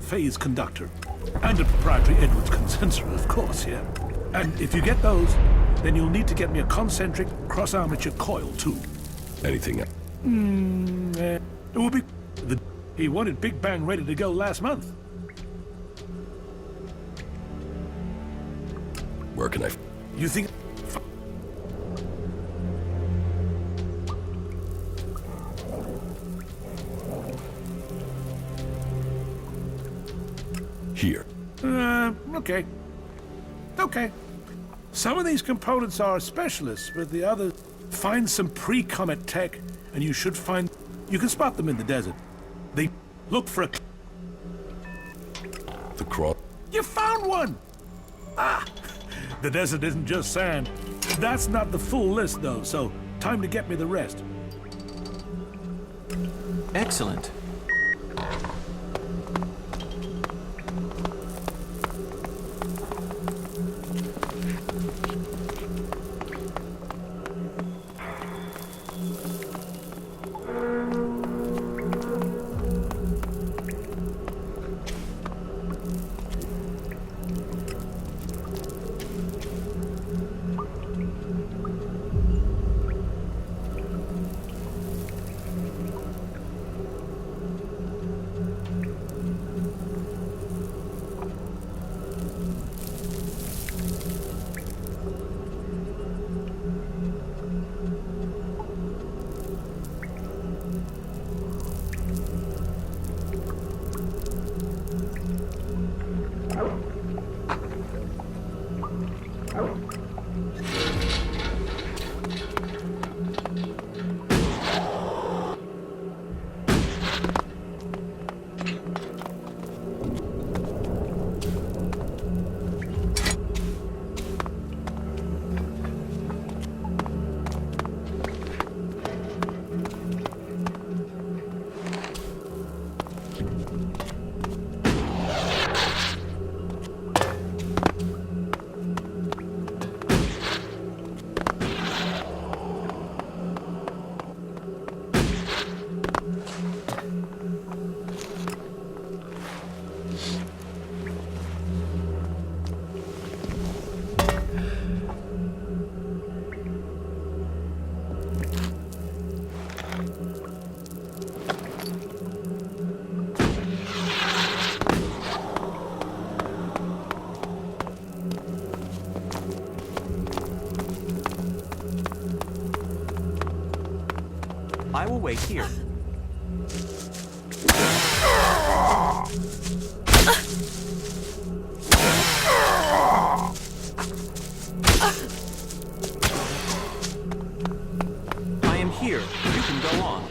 phase conductor. And a proprietary Edwards condenser, of course, yeah. And if you get those, then you'll need to get me a concentric cross-armature coil, too. Anything else? It will be... He wanted Big Bang ready to go last month. Where can I... You think... Here. Okay. Okay. Some of these components are specialists, but the others... Find some pre-comet tech, and you should find... You can spot them in the desert. They look for a... The cross... You found one! Ah! The desert isn't just sand. That's not the full list, though, so time to get me the rest. Excellent. I will wait here. I am here. You can go on.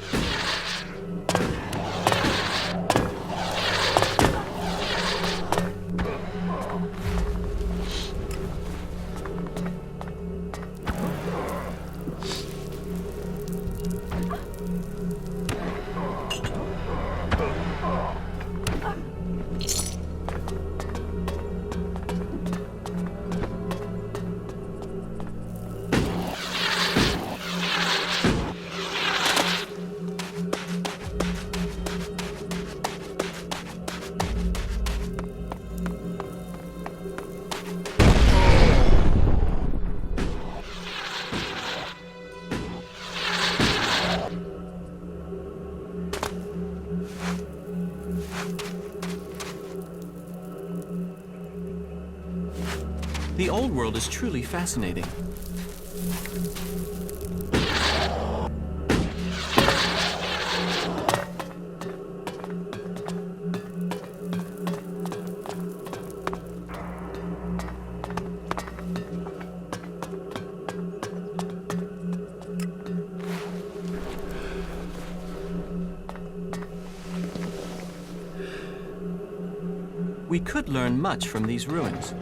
The old world is truly fascinating. We could learn much from these ruins.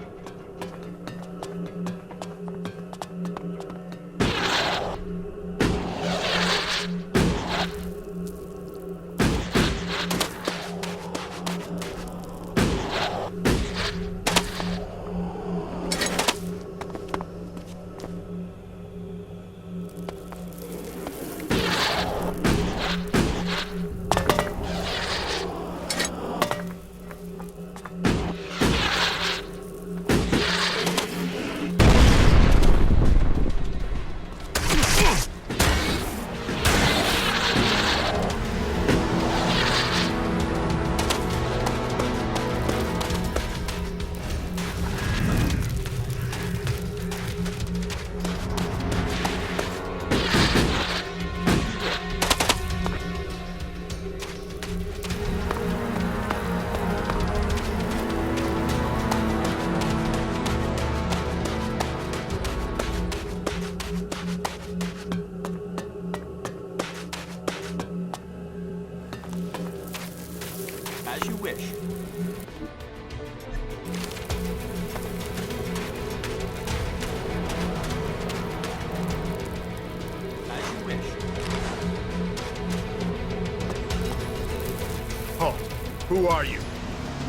Who are you?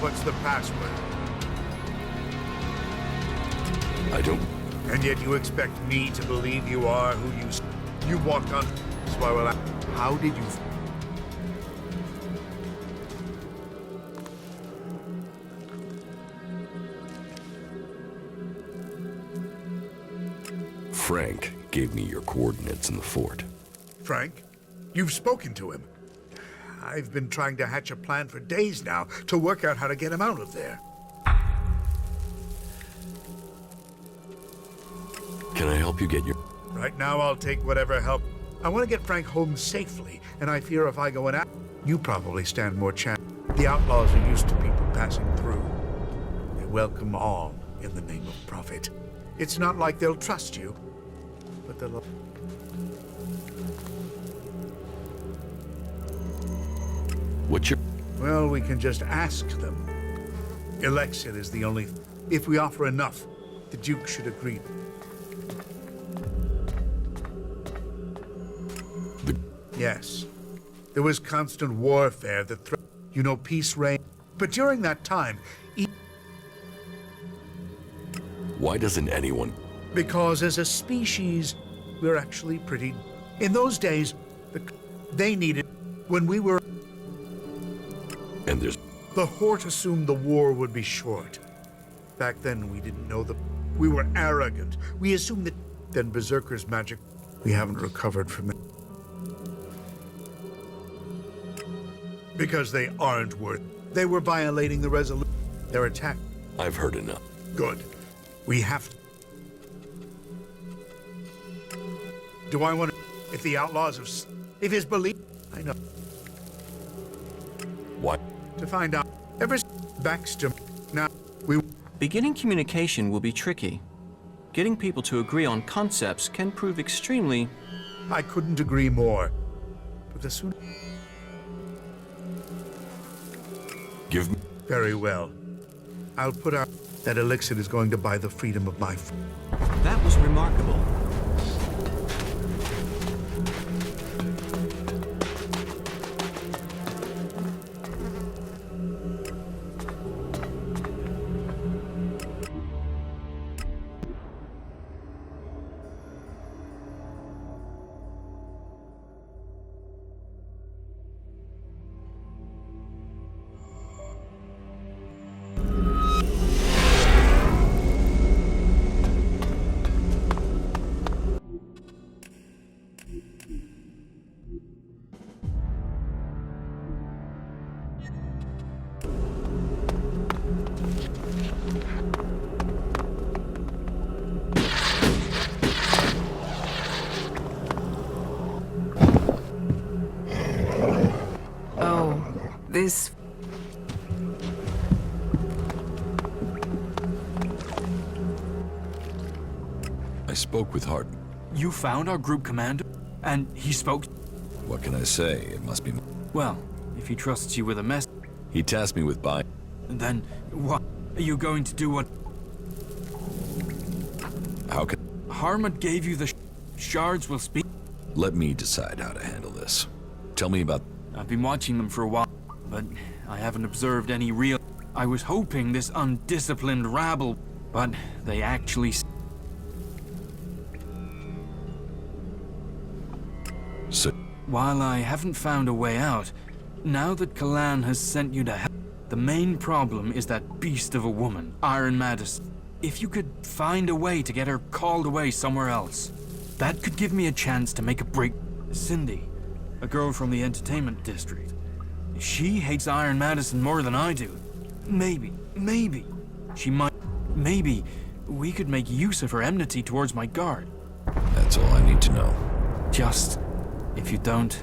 What's the password? I don't... And yet you expect me to believe you are who you walked on. So I will ask, how did you... Frank gave me your coordinates in the fort. Frank? You've spoken to him. I've been trying to hatch a plan for days now to work out how to get him out of there. Can I help you get your... Right now, I'll take whatever help. I want to get Frank home safely, and I fear if I go and you probably stand more chance. The outlaws are used to people passing through. They welcome all in the name of profit. It's not like they'll trust you, but they'll... What's your... Well, we can just ask them. ELEX is the only... If we offer enough, the Duke should agree. Yes. There was constant warfare that peace reigned. But during that time, Why doesn't anyone... because as a species, we're actually pretty... In those days, they needed... When we were... And there's... The Horde assumed the war would be short. Back then, we didn't know we were arrogant. We assumed that... Then Berserker's magic... We haven't recovered from it. Because they aren't worth... They were violating the resolution. Their attack... I've heard enough. Good. We have to... Do I want to... If the outlaws have... If his belief... I know. Why? To find out. Ever... Baxter... Now, we... Beginning communication will be tricky. Getting people to agree on concepts can prove extremely... I couldn't agree more. But the sooner... Give me... Very well. I'll put out... That elixir is going to buy the freedom of my... That was remarkable. This... I spoke with Hart. You found our group commander? And he spoke? What can I say? It must be... Well, if he trusts you with a mess... He tasked me with buying... Then, what? Are you going to do what... How can... Harmut gave you the shards will speak? Let me decide how to handle this. Tell me about... I've been watching them for a while, but I haven't observed any real... I was hoping this undisciplined rabble, but they actually... So... While I haven't found a way out, now that Kalan has sent you to hell, the main problem is that beast of a woman, Iron Madison. If you could find a way to get her called away somewhere else, that could give me a chance to make a break. Cindy, a girl from the entertainment district. She hates Iron Madison more than I do. Maybe she might... Maybe we could make use of her enmity towards my guard. That's all I need to know. Just... if you don't...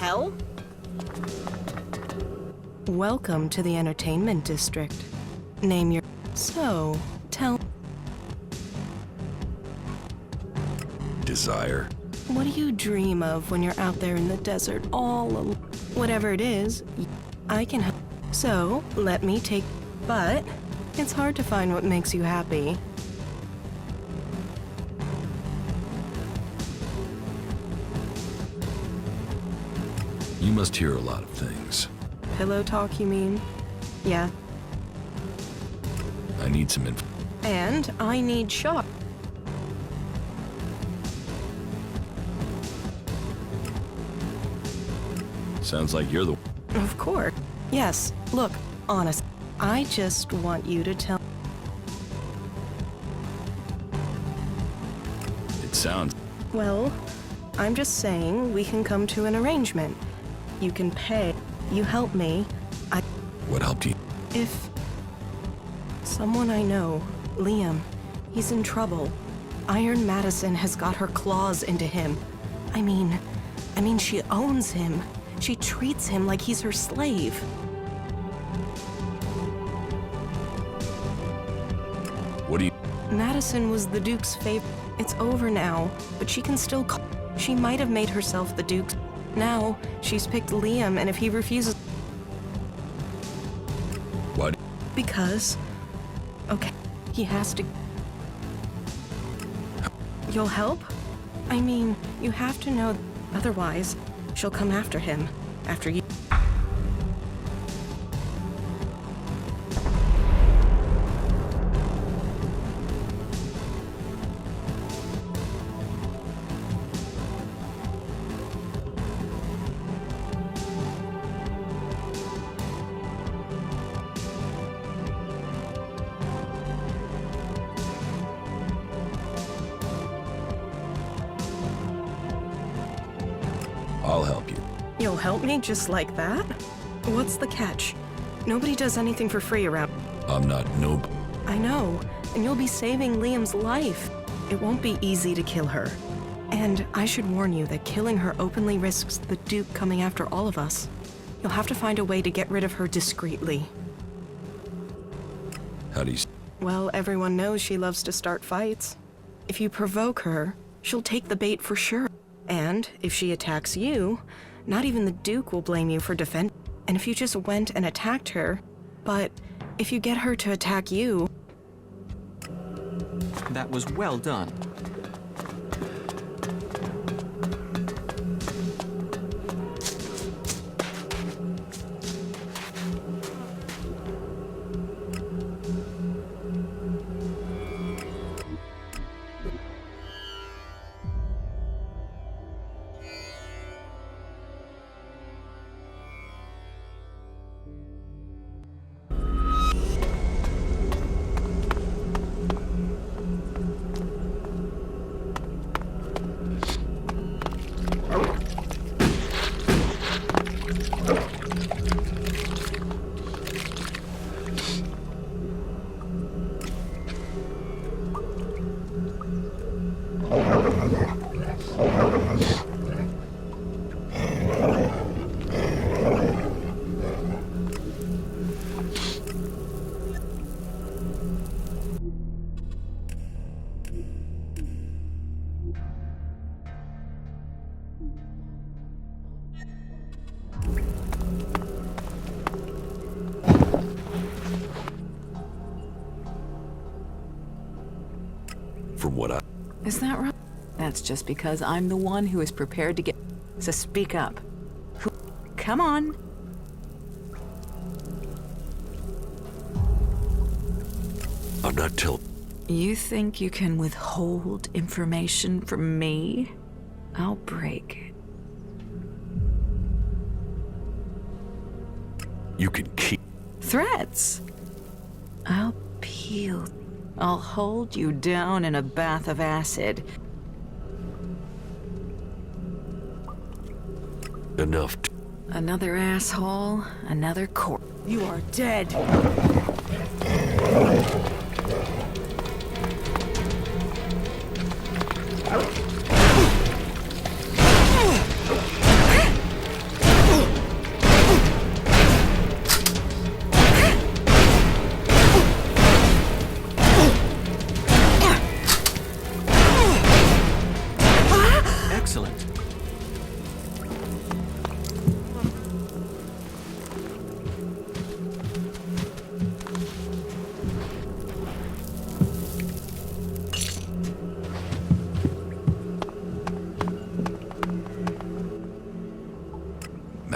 hell? Welcome to the entertainment district. Name your... So, tell... Desire. What do you dream of when you're out there in the desert all alone? Whatever it is, I can help. So, let me take... But, it's hard to find what makes you happy. You must hear a lot of things. Pillow talk, you mean? Yeah. I need some info. And I need shock. Sounds like you're the... Of course. Yes, look, honest. I just want you to tell... It sounds... Well, I'm just saying we can come to an arrangement. You can pay. You help me. What helped you? If... Someone I know, Liam, he's in trouble. Iron Madison has got her claws into him. I mean, she owns him. She treats him like he's her slave. What do you... Madison was the Duke's favorite. It's over now, but she can still call. She might have made herself the Duke's. Now, she's picked Liam, and if he refuses... What? Because... Okay, he has to... You'll help? I mean, you have to know, otherwise, she'll come after him. After you... I'll help you. You'll help me just like that? What's the catch? Nobody does anything for free around... I'm not no... I know, and you'll be saving Liam's life. It won't be easy to kill her. And I should warn you that killing her openly risks the Duke coming after all of us. You'll have to find a way to get rid of her discreetly. How do you... Well, everyone knows she loves to start fights. If you provoke her, she'll take the bait for sure. And if she attacks you, not even the Duke will blame you for defending. And if you just went and attacked her, but if you get her to attack you... That was well done. From what I... Is that right? That's just because I'm the one who is prepared to get... So speak up. Come on. I'm not telling... You think you can withhold information from me? I'll break. You can keep... Threats? I'll peel. I'll hold you down in a bath of acid. Enough. Another asshole, another corpse. You are dead.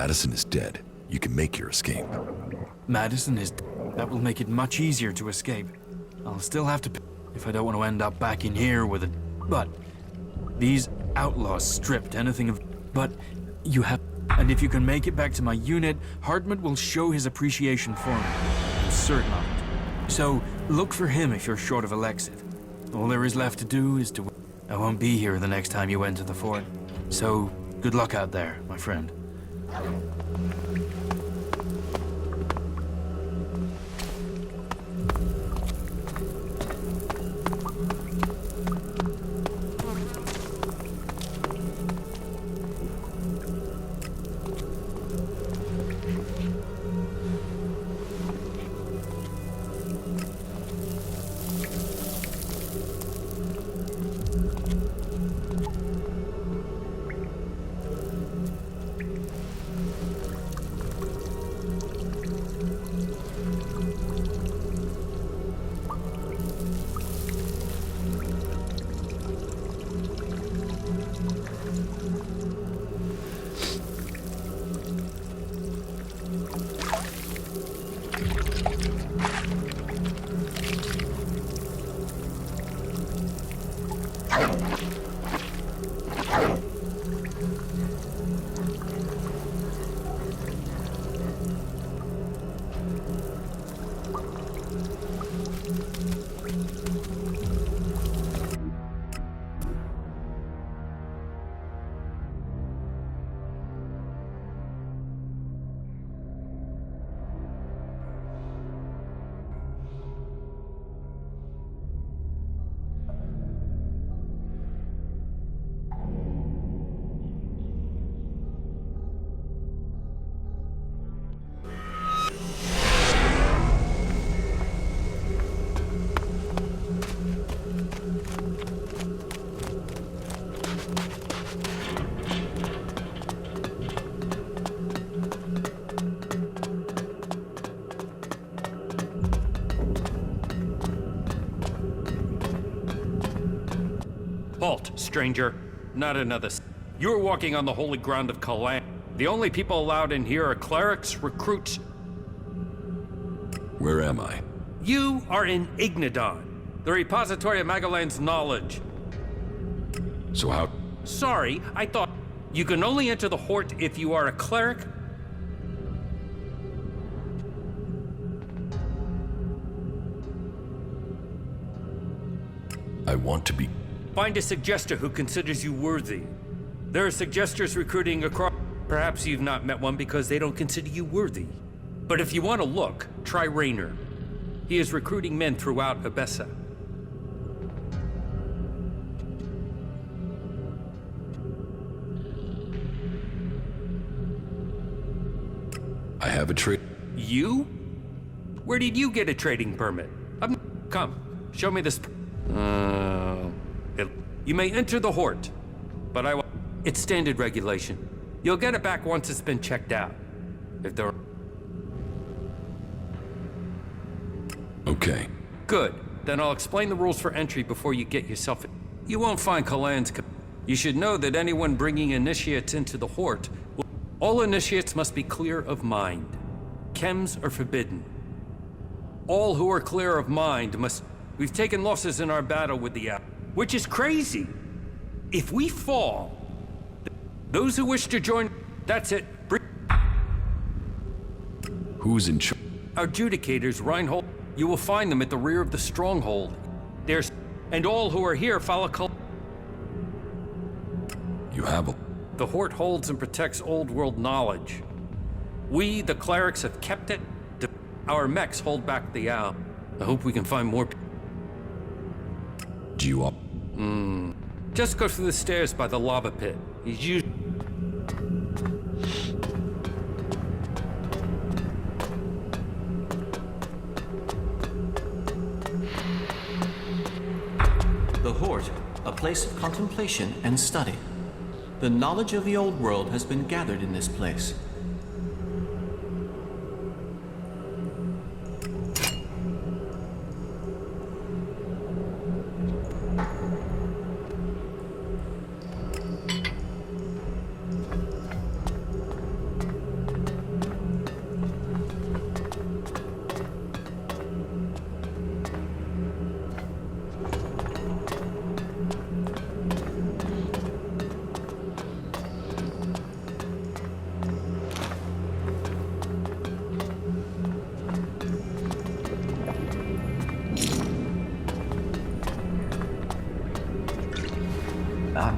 Madison is dead. You can make your escape. Madison is... That will make it much easier to escape. I'll still have to... if I don't want to end up back in here with a... But... These outlaws stripped anything of... But... You have... And if you can make it back to my unit, Hartmut will show his appreciation for me. I'm certain of it. So, look for him if you're short of Elexit. All there is left to do is to... I won't be here the next time you enter the fort. So, good luck out there, my friend. Halt, stranger. Not another. You're walking on the holy ground of Kalan. The only people allowed in here are clerics, recruits. Where am I? You are in Ignadon, the repository of Magalan's knowledge. So how... Sorry, I thought you can only enter the Hort if you are a cleric. I want to be... Find a suggester who considers you worthy. There are suggesters recruiting across... Perhaps you've not met one because they don't consider you worthy. But if you want to look, try Raynor. He is recruiting men throughout Abessa. I have a trade... You? Where did you get a trading permit? Come, show me this... You may enter the Hort, but I will... It's standard regulation. You'll get it back once it's been checked out. If there are... Okay. Good. Then I'll explain the rules for entry before you get yourself... You won't find Kalan's... You should know that anyone bringing initiates into the Hort... All initiates must be clear of mind. Chems are forbidden. All who are clear of mind must... We've taken losses in our battle with the App, which is crazy. If we fall, those who wish to join, that's it. Who's in charge? Our adjudicators, Reinhold, you will find them at the rear of the stronghold. There's... And all who are here follow... You have a... The Hort holds and protects old world knowledge. We, the clerics, have kept it. Our mechs hold back the owl. I hope we can find more... Do you all... Just go through the stairs by the lava pit. He's usually... The Hort, a place of contemplation and study. The knowledge of the old world has been gathered in this place.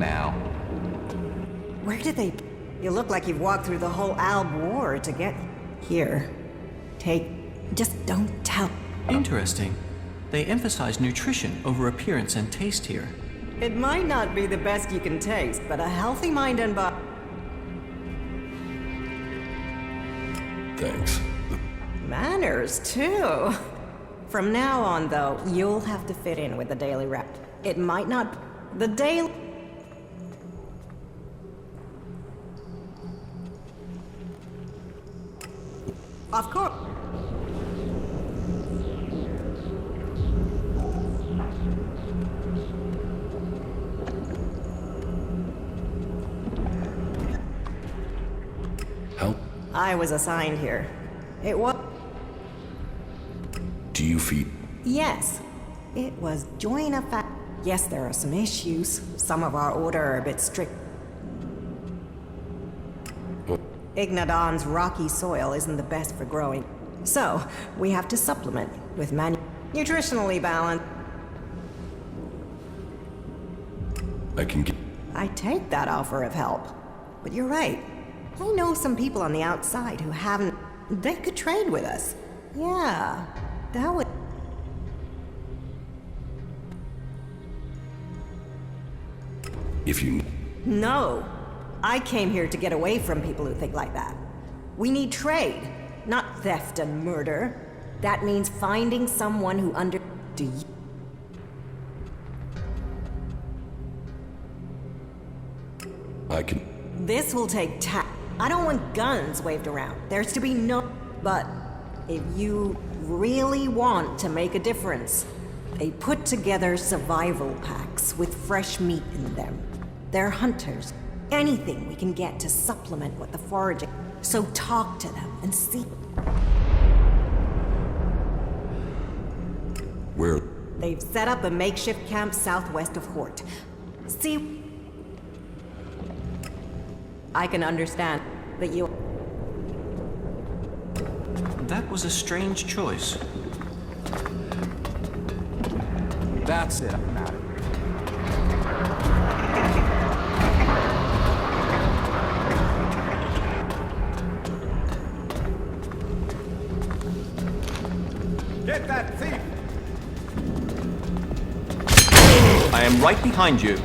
now. Where did they... You look like you've walked through the whole Alb War to get... Here. Take... Just don't tell. Interesting. They emphasize nutrition over appearance and taste here. It might not be the best you can taste, but a healthy mind and body... Thanks. Manners, too. From now on, though, you'll have to fit in with the daily rep. It might not... The daily... Of course. Help? I was assigned here. It was... Do you feed? Yes. It was join a fa... Yes, there are some issues. Some of our order are a bit strict. What? Ignadon's rocky soil isn't the best for growing. So, we have to supplement with nutritionally balanced. I can get... I take that offer of help. But you're right. I know some people on the outside who haven't... They could trade with us. Yeah, that would... If you... No. I came here to get away from people who think like that. We need trade, not theft and murder. That means finding someone who Do you... I can... This will take tact. I don't want guns waved around. There's to be no... But if you really want to make a difference, they put together survival packs with fresh meat in them. They're hunters. Anything we can get to supplement what the foraging. So talk to them and see. Where? They've set up a makeshift camp southwest of Hort. See... I can understand that you... That was a strange choice. That's it, I'm out of here. Get that thief! I am right behind you.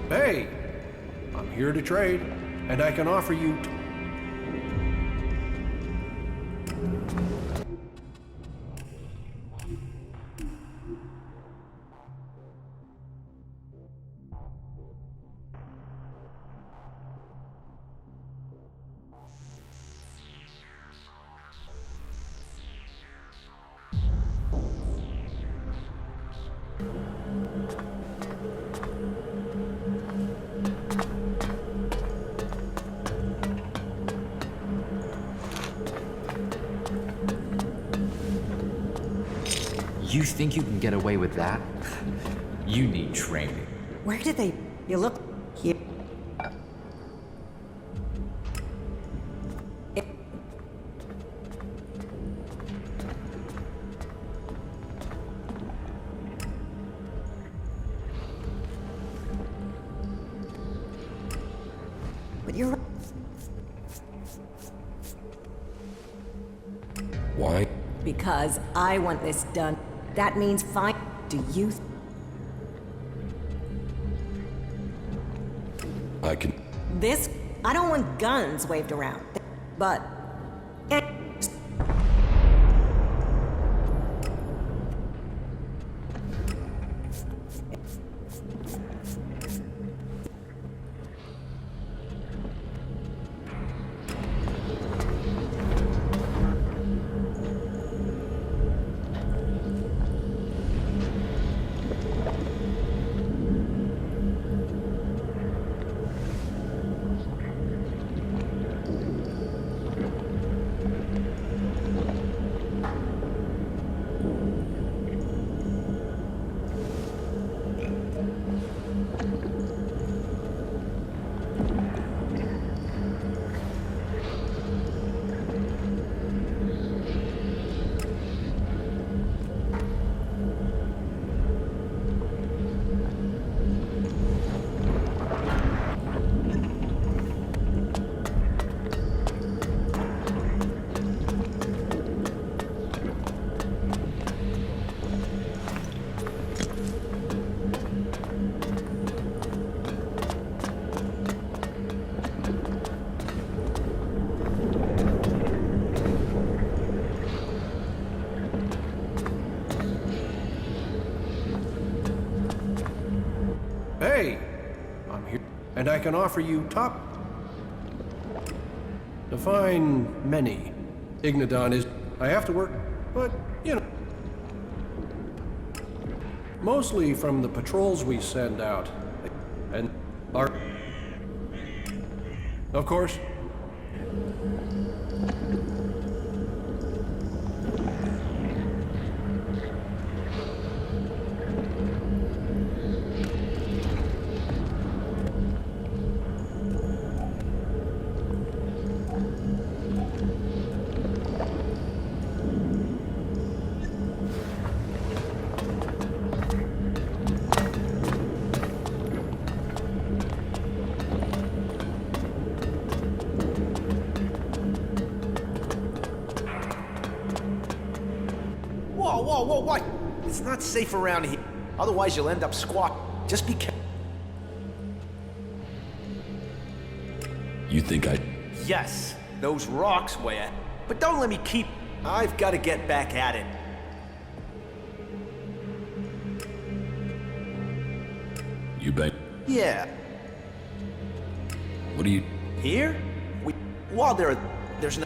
Hey, I'm here to trade, and I can offer you... You think you can get away with that? You need training. Where did they... You look... Here... But you're... Because I want this done. That means fine. Do you... I can... This... I don't want guns waved around. But... Hey, I'm here, and I can offer you top... Define many. Ignodon is... I have to work, but, you know... Mostly from the patrols we send out. And our... Of course. Whoa, what? It's not safe around here. Otherwise you'll end up squat. Just be careful. You think I... Yes, those rocks weigh it. But don't let me keep... I've got to get back at it. You bet. Yeah. What do you... Here? While there's no...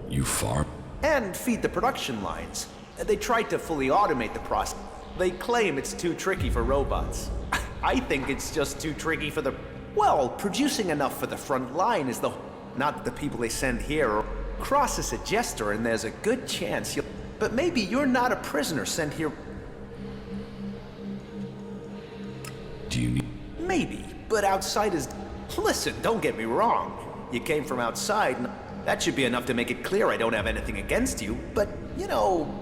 You farm? And feed the production lines. They tried to fully automate the process. They claim it's too tricky for robots. I think it's just too tricky for the... Well, producing enough for the front line is the... Not the people they send here. Cross a suggester and there's a good chance you'll... But maybe you're not a prisoner sent here... Do you need... Maybe, but outsiders... Listen, don't get me wrong. You came from outside, and that should be enough to make it clear I don't have anything against you. But, you know...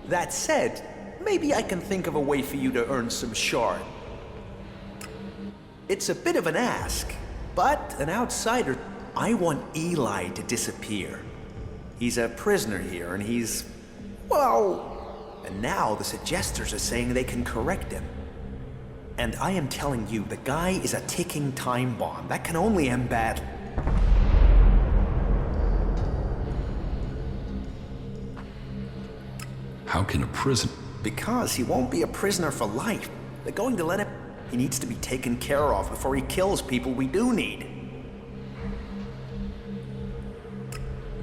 That said, maybe I can think of a way for you to earn some shard. It's a bit of an ask, but an outsider... I want Eli to disappear. He's a prisoner here, and he's... Well... And now the suggesters are saying they can correct him. And I am telling you, the guy is a ticking time bomb. That can only end badly. How can a prison... Because he won't be a prisoner for life. They're going to let him... He needs to be taken care of before he kills people we do need.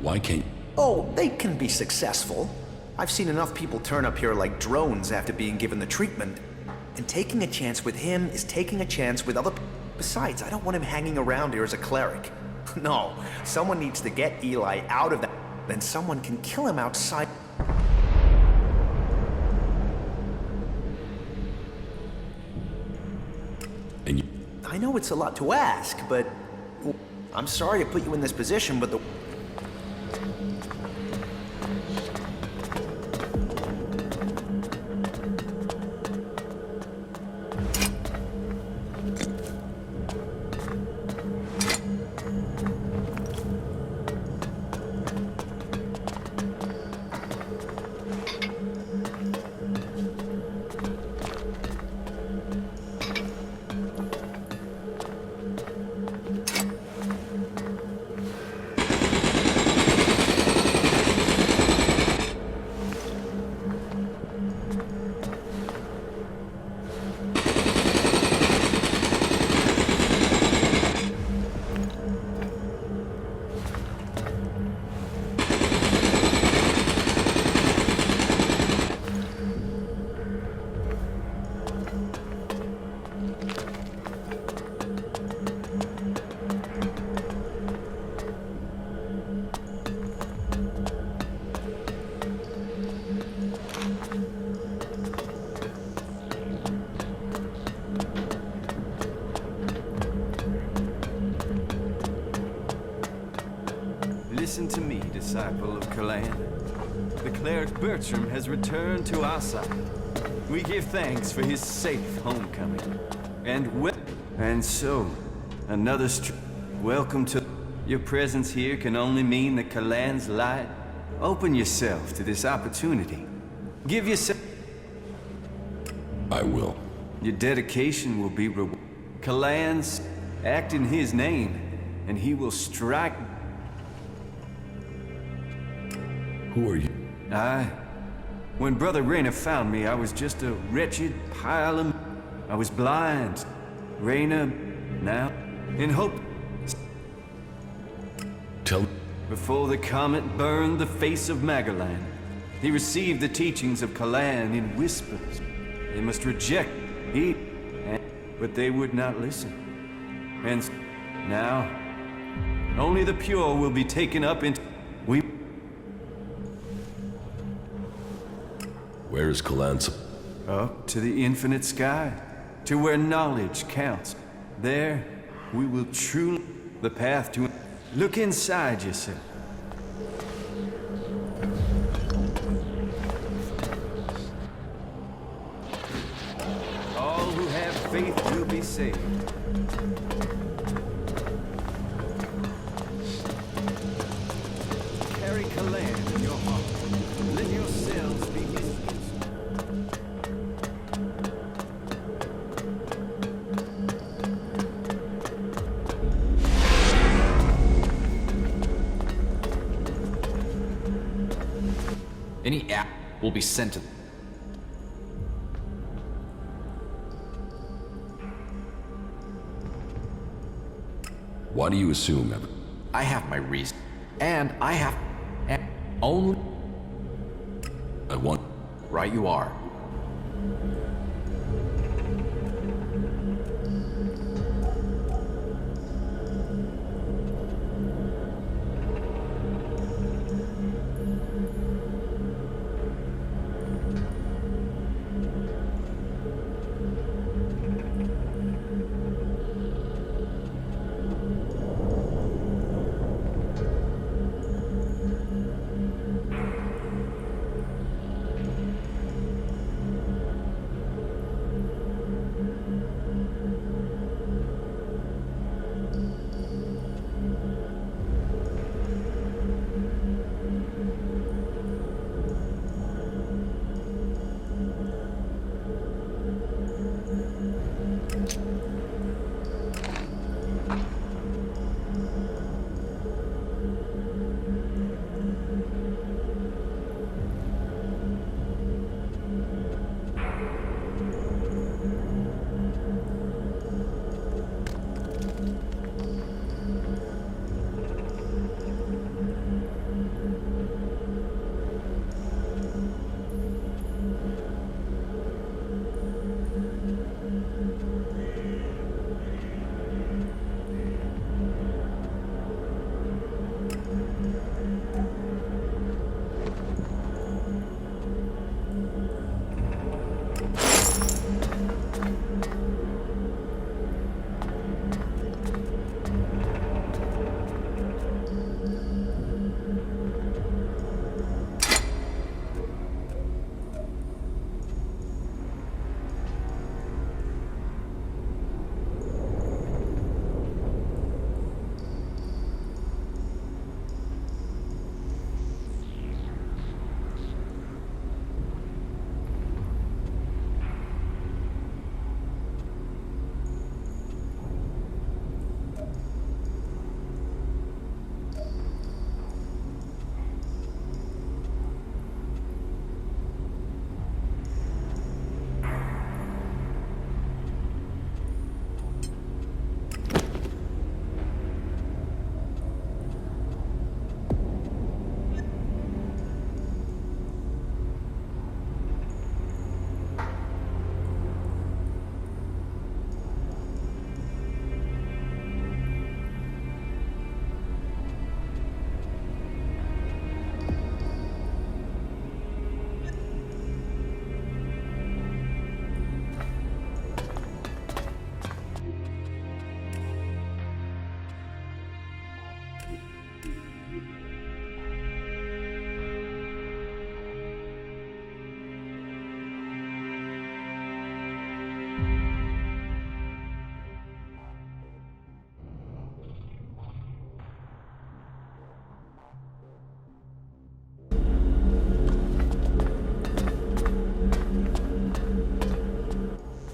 Why can't... Oh, they can be successful. I've seen enough people turn up here like drones after being given the treatment. And taking a chance with him is taking a chance with other... Besides, I don't want him hanging around here as a cleric. No, someone needs to get Eli out of that. Then someone can kill him outside... And you... I know it's a lot to ask, but I'm sorry to put you in this position, but the... Listen to me, disciple of Kalan. The cleric Bertram has returned to our side. We give thanks for his safe homecoming. And so, another welcome to... Your presence here can only mean that Kalan's light. Open yourself to this opportunity. Give yourself... I will. Your dedication will be rewarded. Kalan's act in his name, and he will strike... Who are you? When Brother Rayner found me, I was just a wretched pile of... I was blind. Rayner, now, in hope... Tell... Before the comet burned the face of Magellan, he received the teachings of Kalan in whispers. They must reject he... But they would not listen. And now, only the pure will be taken up into... We... Where is Kalan's? Up to the infinite sky, to where knowledge counts. There, we will truly... The path to... Look inside yourself. All who have faith will be saved. Carry Kalan in your heart. Let yourselves be his instruments. Any app will be sent to... Why do you assume ever? I have my reason. And I have... And only... I want... Right you are.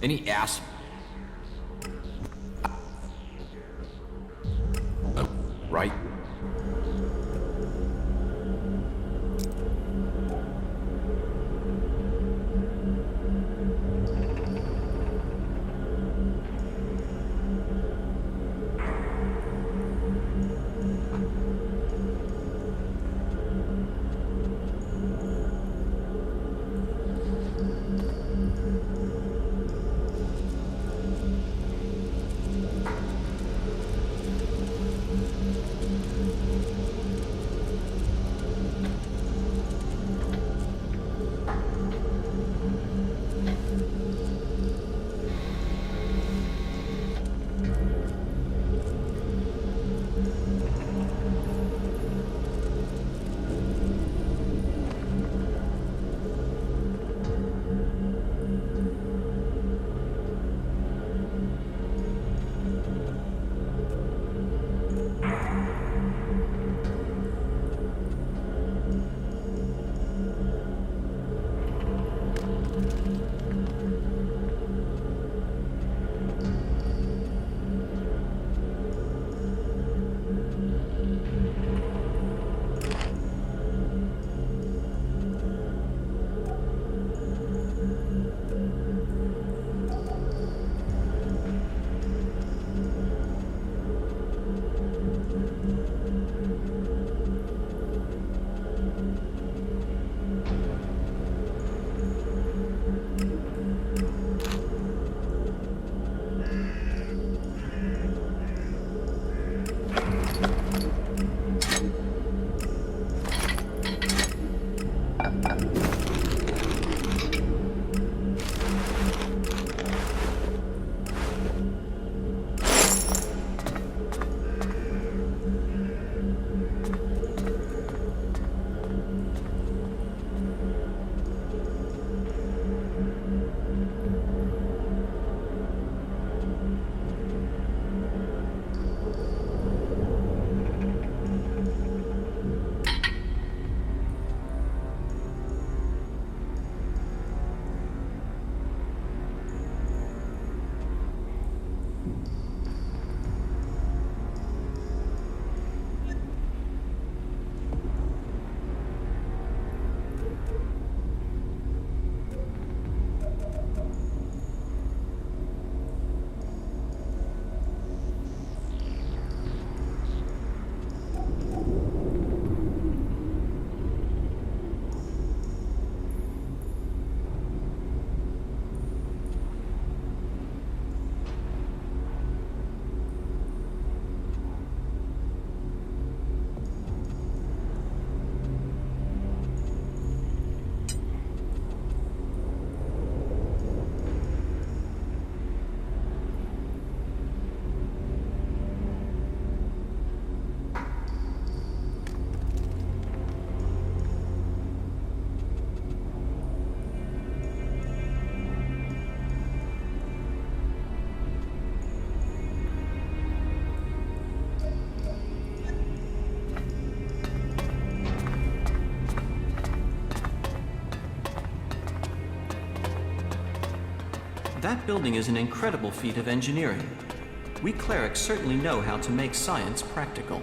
Any ass... right? That building is an incredible feat of engineering. We clerics certainly know how to make science practical.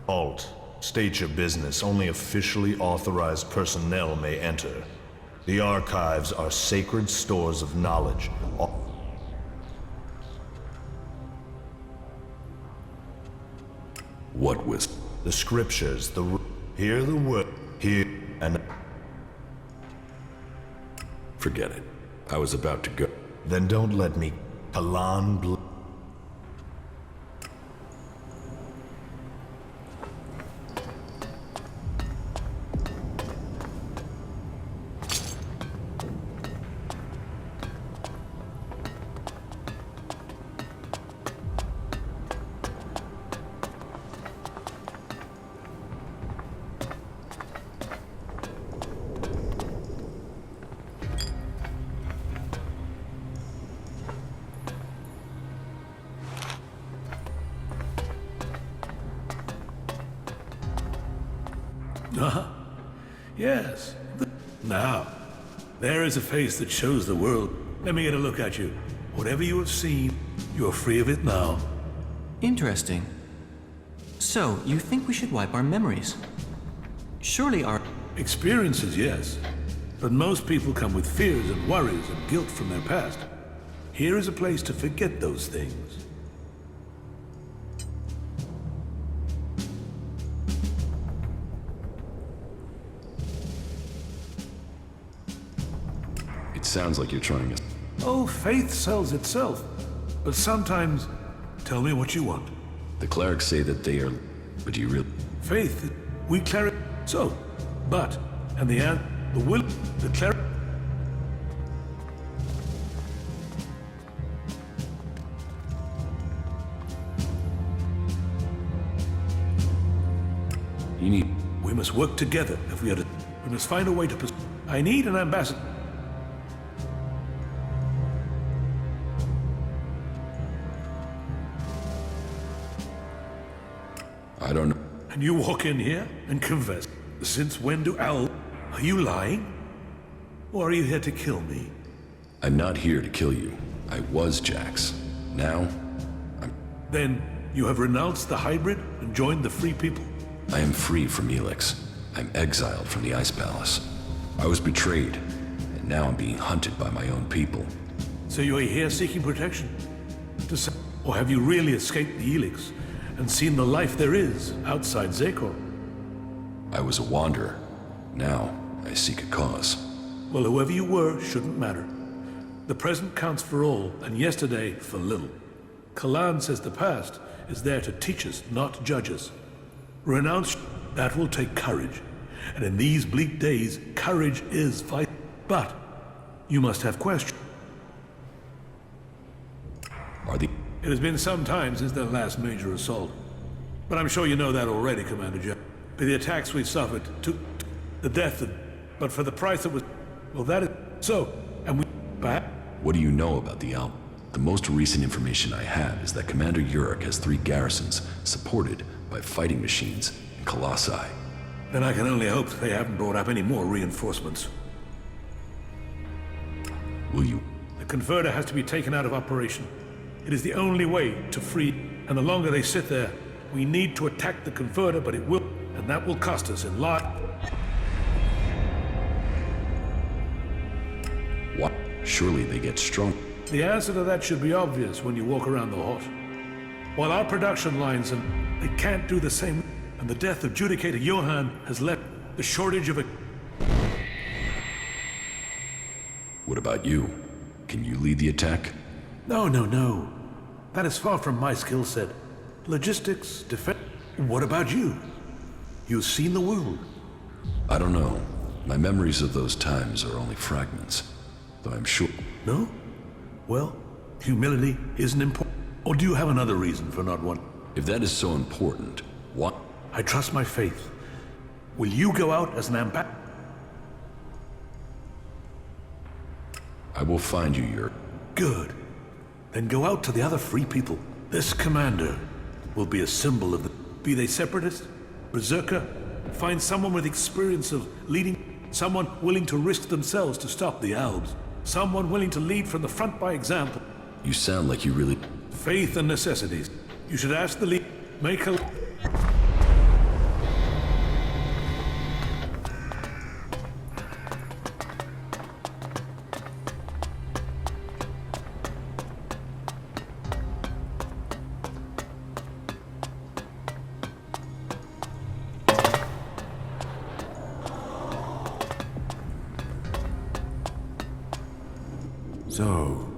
Halt. State your business. Only officially authorized personnel may enter. The archives are sacred stores of knowledge. What was... The scriptures, hear the word, hear and... Forget it. I was about to go. Then don't let me... Kalan Yes. Now, there is a face that shows the world. Let me get a look at you. Whatever you have seen, you are free of it now. Interesting. So, you think we should wipe our memories? Surely our... Experiences, yes. But most people come with fears and worries and guilt from their past. Here is a place to forget those things. It sounds like you're trying to... Oh, faith sells itself. But sometimes, tell me what you want. The clerics say that they are... But do you really... Faith, we cleric... So, but, and the will, the cleric... You need... We must work together if we are to... We must find a way to... I need an ambassador. I don't know. And you walk in here and confess. Since when do Are you lying? Or are you here to kill me? I'm not here to kill you. I was Jax. Now, I'm... Then, you have renounced the hybrid and joined the free people? I am free from ELEX. I'm exiled from the Ice Palace. I was betrayed, and now I'm being hunted by my own people. So you are here seeking protection? Or have you really escaped the ELEX and seen the life there is outside Zekor? I was a wanderer. Now, I seek a cause. Well, whoever you were shouldn't matter. The present counts for all, and yesterday for little. Kalan says the past is there to teach us, not judge us. Renounce, that will take courage. And in these bleak days, courage is vital. But, you must have questions. It has been some time since their last major assault. But I'm sure you know that already, Commander Jack. For the attacks we suffered, to the death of... But for the price that was... Well, that is... So, and we... Back? What do you know about the Alp? The most recent information I have is that Commander Uruk has 3 garrisons, supported by fighting machines and colossi. Then I can only hope they haven't brought up any more reinforcements. Will you? The converter has to be taken out of operation. It is the only way to free, and the longer they sit there, we need to attack the converter, but it will, and that will cost us in life. What? Surely they get strong. The answer to that should be obvious when you walk around the Hort. While our production lines, and they can't do the same, and the death of Judicator Johann has left the shortage of a... What about you? Can you lead the attack? No. That is far from my skill set. Logistics, defense... What about you? You've seen the world. I don't know. My memories of those times are only fragments, though I'm sure... No? Well, humility isn't important. Or do you have another reason for not wanting... If that is so important, what? I trust my faith. Will you go out as an ambassador? I will find you your... Good. Then go out to the other free people. This commander will be a symbol of the... Be they separatist, berserker, find someone with experience of leading, someone willing to risk themselves to stop the Albs, someone willing to lead from the front by example. You sound like you really... Faith and necessities. You should ask the lead... Make a... So,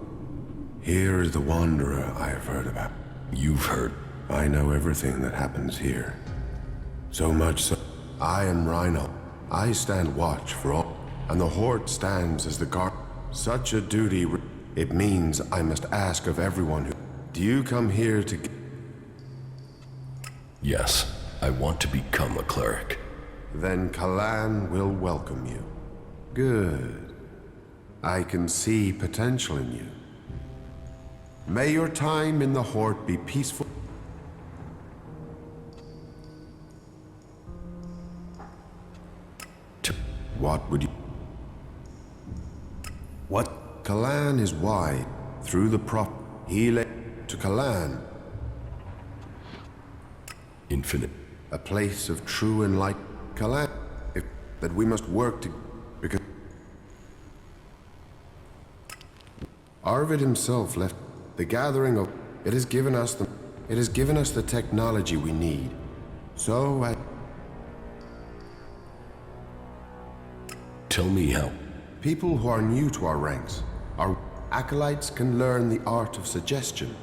here is the Wanderer I have heard about. You've heard? I know everything that happens here. So much so, I am Reinhold. I stand watch for all, and the Horde stands as the guard. Such a duty, it means I must ask of everyone who... Do you come here to... Yes, I want to become a cleric. Then Kalan will welcome you. Good. I can see potential in you. May your time in the Horde be peaceful. What would you... What? Kalan is wide. Through the prop... Hele... to Kalan. Infinite. A place of true and light... Kalan... that we must work to... because... Arvid himself left the gathering of... It has given us the technology we need. So, Tell me how. people who are new to our ranks, our acolytes can learn the art of suggestion.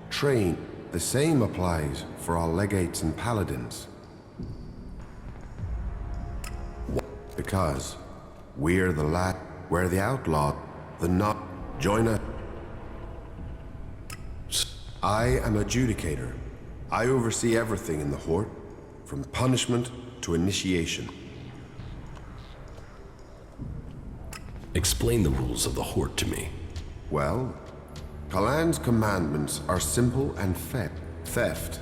Train. The same applies for our legates and paladins. Because we're the outlaw, the not... Join us. I am adjudicator. I oversee everything in the Horde, from punishment to initiation. Explain the rules of the Horde to me. Well, Kalan's commandments are simple and theft,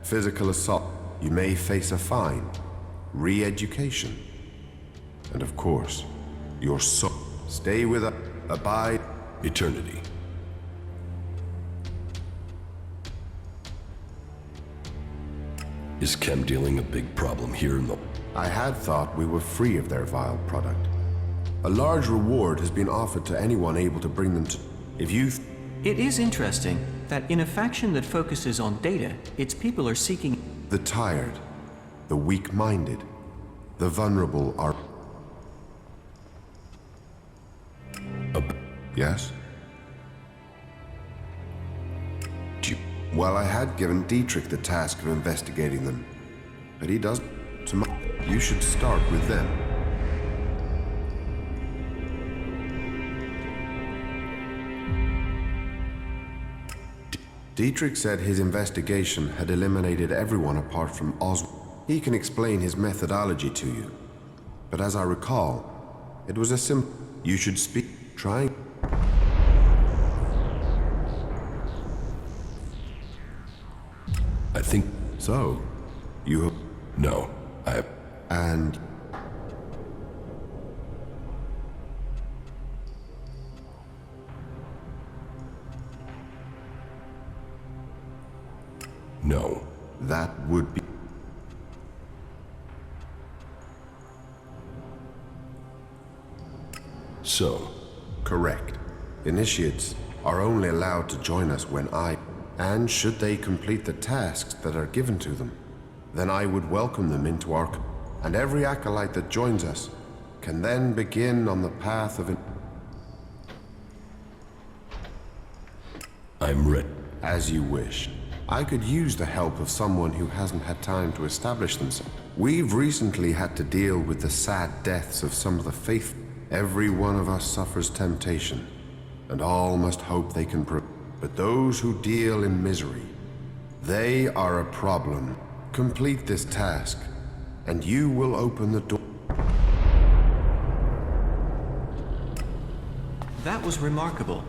physical assault. You may face a fine, re-education, and of course, your soul. Stay with us, abide eternity. Is chem dealing a big problem here in the... I had thought we were free of their vile product. A large reward has been offered to anyone able to bring them to... If you... It is interesting that in a faction that focuses on data, its people are seeking... The tired, the weak-minded, the vulnerable are... Yes? Well, I had given Dietrich the task of investigating them, but he doesn't. You should start with them. Dietrich said his investigation had eliminated everyone apart from Oswald. He can explain his methodology to you, but as I recall, it was a simple... You should speak... Trying... I think... So, you have... No, I have... And... No. That would be... So? Correct. Initiates are only allowed to join us when and should they complete the tasks that are given to them, then I would welcome them into our... And every acolyte that joins us can then begin on the path of... I'm ready. As you wish. I could use the help of someone who hasn't had time to establish themselves. We've recently had to deal with the sad deaths of some of the faithful. Every one of us suffers temptation, and all must hope they can... But those who deal in misery, they are a problem. Complete this task, and you will open the door. That was remarkable.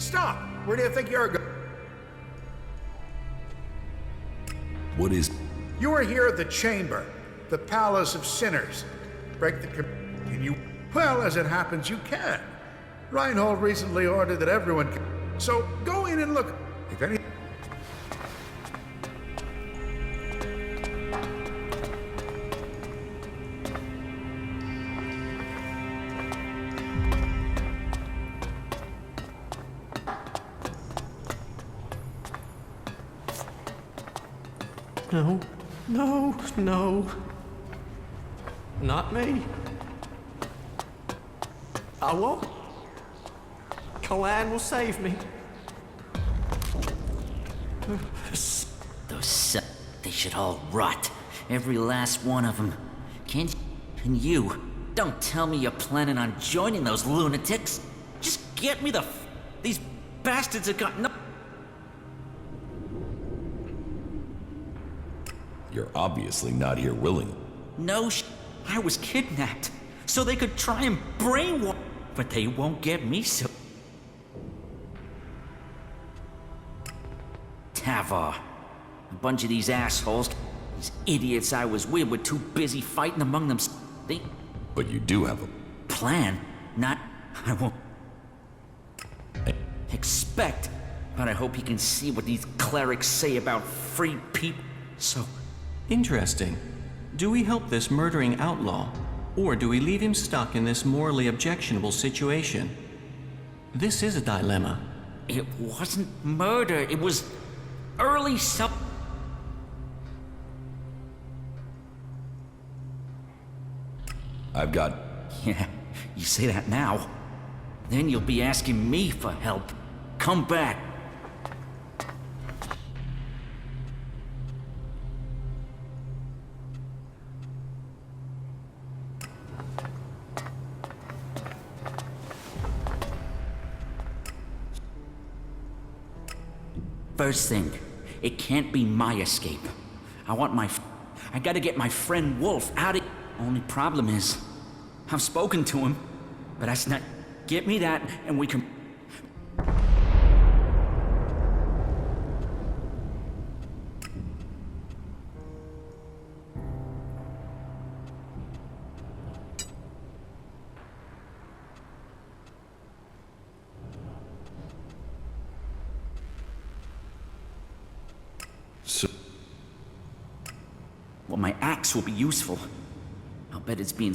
Stop! Where do you think you're going? What is... You are here at the Chamber, the Palace of Sinners. Break the... Can you... Well, as it happens, you can. Reinhold recently ordered that everyone can... So, go in and look. If any... No, no, no. Not me. I won't. Kalan will save me. Those they should all rot. Every last one of them. And you, don't tell me you're planning on joining those lunatics. Just get me the these bastards have got no... You're obviously not here willingly. No I was kidnapped, so they could try and brainwash, but they won't get me so... Tavar. A bunch of these assholes, these idiots I was with were too busy fighting among them. They... But you do have a... Plan? Not... I won't... Expect, but I hope you can see what these clerics say about free people, so... Interesting. Do we help this murdering outlaw, or do we leave him stuck in this morally objectionable situation? This is a dilemma. It wasn't murder, it was early I've got... Yeah, you say that now. Then you'll be asking me for help. Come back. First thing, it can't be my escape. I gotta get my friend Wolf out of... Only problem is, I've spoken to him, but that's not... Get me that, and we can... Well, my axe will be useful. I'll bet it's being...